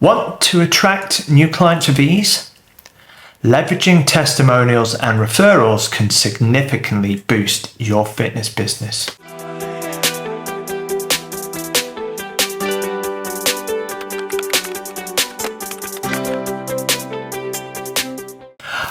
Want to attract new clients with ease? Leveraging testimonials and referrals can significantly boost your fitness business.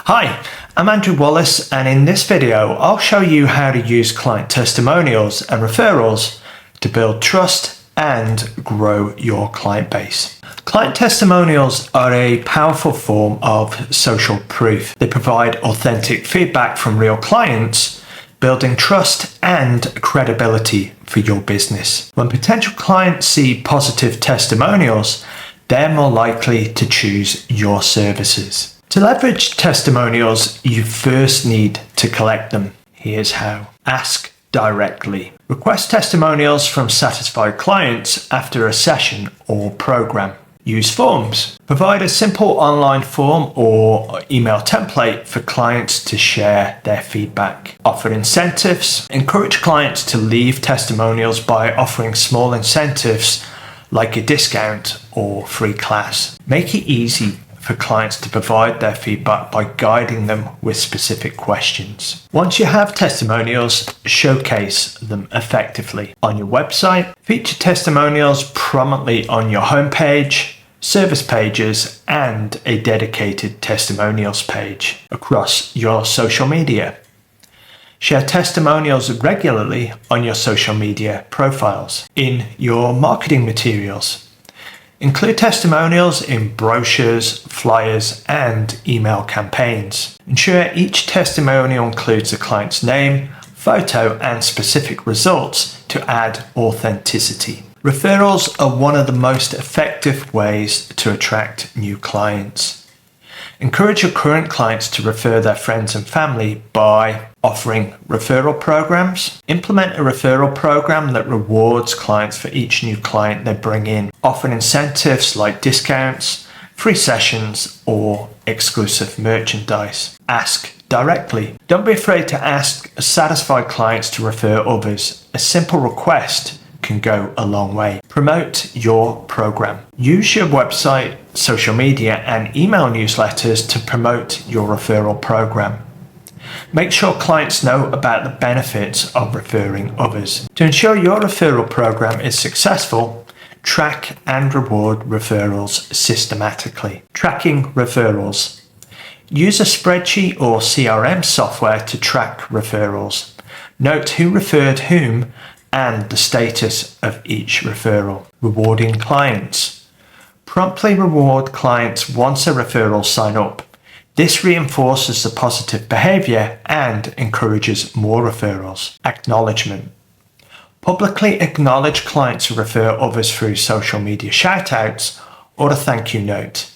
Hi, I'm Andrew Wallis, and in this video I'll show you how to use client testimonials and referrals to build trust and grow your client base. Client testimonials are a powerful form of social proof. They provide authentic feedback from real clients, building trust and credibility for your business. When potential clients see positive testimonials, they're more likely to choose your services. To leverage testimonials, you first need to collect them. Here's how. Ask directly. Request testimonials from satisfied clients after a session or program. Use forms. Provide a simple online form or email template for clients to share their feedback. Offer incentives. Encourage clients to leave testimonials by offering small incentives like a discount or free class. Make it easy for clients to provide their feedback by guiding them with specific questions. Once you have testimonials, showcase them effectively. On your website, feature testimonials prominently on your homepage, service pages, and a dedicated testimonials page across your social media. Share testimonials regularly on your social media profiles. In your marketing materials, include testimonials in brochures, flyers, and email campaigns. Ensure each testimonial includes the client's name, photo, and specific results to add authenticity. Referrals are one of the most effective ways to attract new clients. Encourage your current clients to refer their friends and family by offering referral programs. Implement a referral program that rewards clients for each new client they bring in. Offer incentives like discounts, free sessions, or exclusive merchandise. Ask directly. Don't be afraid to ask satisfied clients to refer others. A simple request can go a long way. Promote your program. Use your website, social media, and email newsletters to promote your referral program. Make sure clients know about the benefits of referring others. To ensure your referral program is successful, track and reward referrals systematically. Tracking referrals. Use a spreadsheet or CRM software to track referrals. Note who referred whom and the status of each referral. Rewarding clients. Promptly reward clients once a referral sign up. This reinforces the positive behavior and encourages more referrals. Acknowledgement. Publicly acknowledge clients who refer others through social media shoutouts or a thank you note.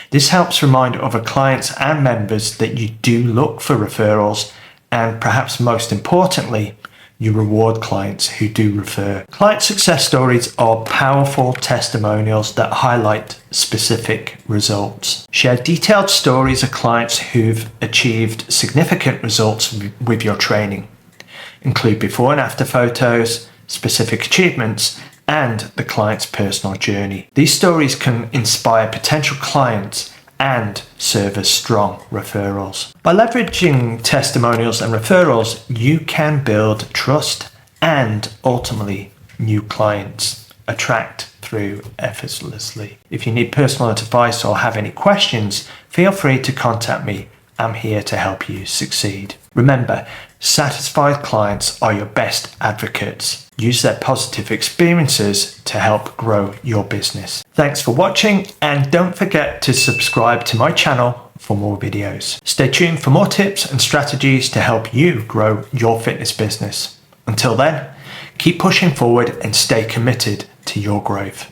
This helps remind other clients and members that you do look for referrals, and perhaps most importantly, you reward clients who do refer. Client success stories are powerful testimonials that highlight specific results. Share detailed stories of clients who've achieved significant results with your training. Include before and after photos, specific achievements, and the client's personal journey. These stories can inspire potential clients and serve as strong referrals. By leveraging testimonials and referrals, you can build trust and ultimately new clients. Attract through effortlessly. If you need personal advice or have any questions, feel free to contact me. I'm here to help you succeed. Remember, satisfied clients are your best advocates. Use their positive experiences to help grow your business. Thanks for watching, and don't forget to subscribe to my channel for more videos. Stay tuned for more tips and strategies to help you grow your fitness business. Until then, keep pushing forward and stay committed to your growth.